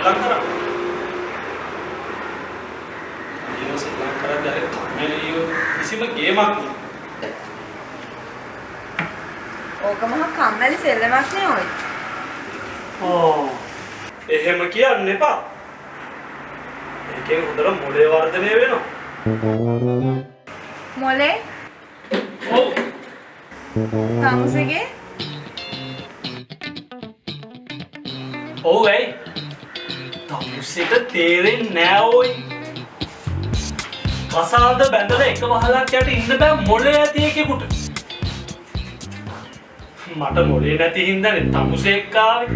සෙල්ලම් කරන්නේ. ඊළඟ සෙල්ලම් කරද්දී අර කම්මැලියෝ කිසිම ගේමක් නෑ. ඕක මහා කම්මැලි සෙල්ලමක් නේ ඔය. එහෙම කියන්න එපා. ඒකෙන් හොඳට මොලේ වර්ධනය වෙනවා. මොලේ? ඔව්. තමුසේගේ? ඔව් ඇයි? තමුසෙට තේරෙන්නේ නෑ ඔයි. කසාද බැඳලා එක වහලක් යට ඉන්න බෑ මොලේ ඇති එකෙකුට. මට මොලේ නැති හින්දානේ තමුසේ එක්ක ආවේ.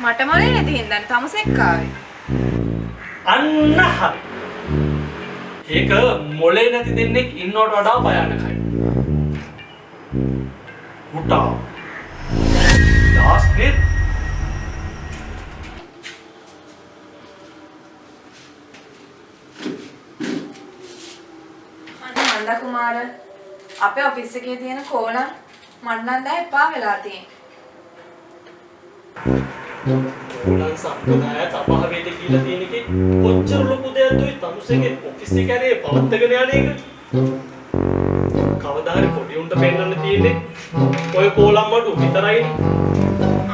මට මොලේ නැති හින්දානේ තමුසෙක් ආවේ. අන්න හරි. ඒක මොලේ නැති දෙන්නෙක් ඉන්නවට වඩා භයානකයි. උටා. ලාස්ට් නන්ද කුමාර අපේ ඔෆිස් එකේ තියෙන කෝලම් මට නම් දැන් එපා වෙලා තියෙන්නේ. උලන් සම්පදාය තපහවේට කියලා තියෙන එකේ කොච්චර ලොකු දෙයක්ද ඔය තමුසේගේ ඔෆිස් එක ඇරේ පවත්කගෙන යන එක. කවදා හරි පොඩි උන්ට පෙන්නන්න තියෙන්නේ ඔය කෝලම් වඩු විතරයිනේ.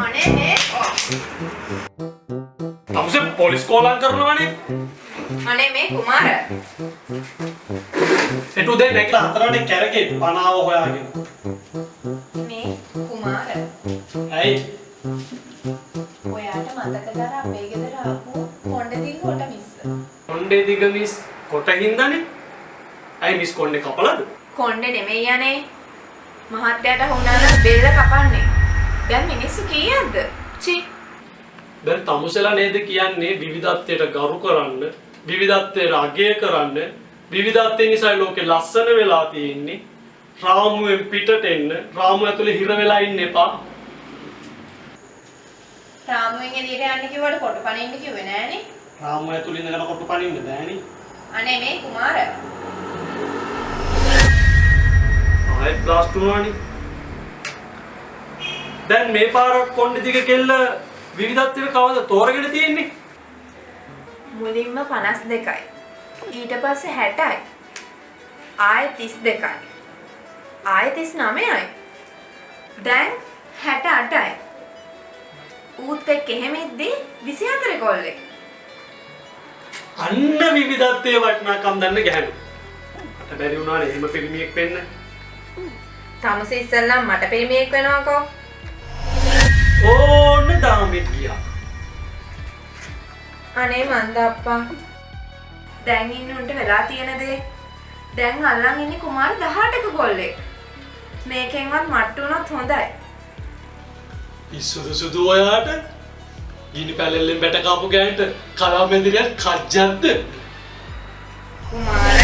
අනේ නේ. තමුසේ පොලිස් කෝලම් කරනවනේ. අනේ මේ කුමාර. එටු දෙන්න නැගලා හතරවනේ කැරකේ පනාව හොයාගෙන. මේ කුමාර. ඇයි? ඔයාට මතකද අපේ ගෙදර ආපු කොණ්ඩේ දිග කොට මිස්? කොණ්ඩේ දිග මිස් කොට හින්දානේ. ඇයි මිස් කොණ්ඩේ කපලාද? කොණ්ඩේ නෙමෙයි යන්නේ. මහත්තයාට හුණාන බෙල්ල කපන්නේ. දැන් මිනිස්සු කීයක්ද? චි. දැන් තමුසෙලා නේද කියන්නේ විවිධත්වයට ගරු කරන්න, විවිධත්වයට අගය කරන්න, විවිධත්වය නිසා ලෝකේ ලස්සන වෙලා තියෙන්නේ. රාමුවෙන් පිටට එන්න, රාමුව ඇතුලේ හිර වෙලා ඉන්න එපා. රාමුවෙන් එළියට යන්න කිව්වට කොට පනින්න කිව්වේ නෑනේ. රාමුව ඇතුලේ ඉඳලා කොට පනින්න බෑනේ. අනේ මේ කුමාර. ආයෙත් බ්ලාස්ට් වුණානේ. දැන් මේ පාරක් කොණ්ඩේ දිග කෙල්ල විවිධත්වයට කවද තෝරගෙන තියෙන්නේ? මුලින්ම 52යි. ඊට පස්සේ 60යි. ආයෙ 32යි. ආයෙ 39යි. දැන් 68යි. ඌත් එක්ක එහෙම ඉද්දි 24 කොල්ලෙක්. අන්න විවිධත්වයේ වටිනාකම් දන්න ගැහණු. මට බැරි වුණානේ එහෙම පිළිමියෙක් වෙන්න. තමුසේ ඉස්සෙල්ලා මට පිරිමියෙක් වෙනවකෝ. ඕන්න දාමෙත් ගියා. අනේ මන්ද අප්පා. දැන් ඉන්න උන්ට වෙලා තියෙන දේ. දැන් අල්ලන් ඉන්නේ කුමාර 18ක කොල්ලෙක්. මේකෙන්වත් මට්ටු වුණොත් හොඳයි. ඉස්සුදු සුදු ඔයාට ගිනි පැලෙල්ලෙන් බැට කාපු ගෑන්ට කලාමැදිරියක් කජ්ජක්ද? කුමාර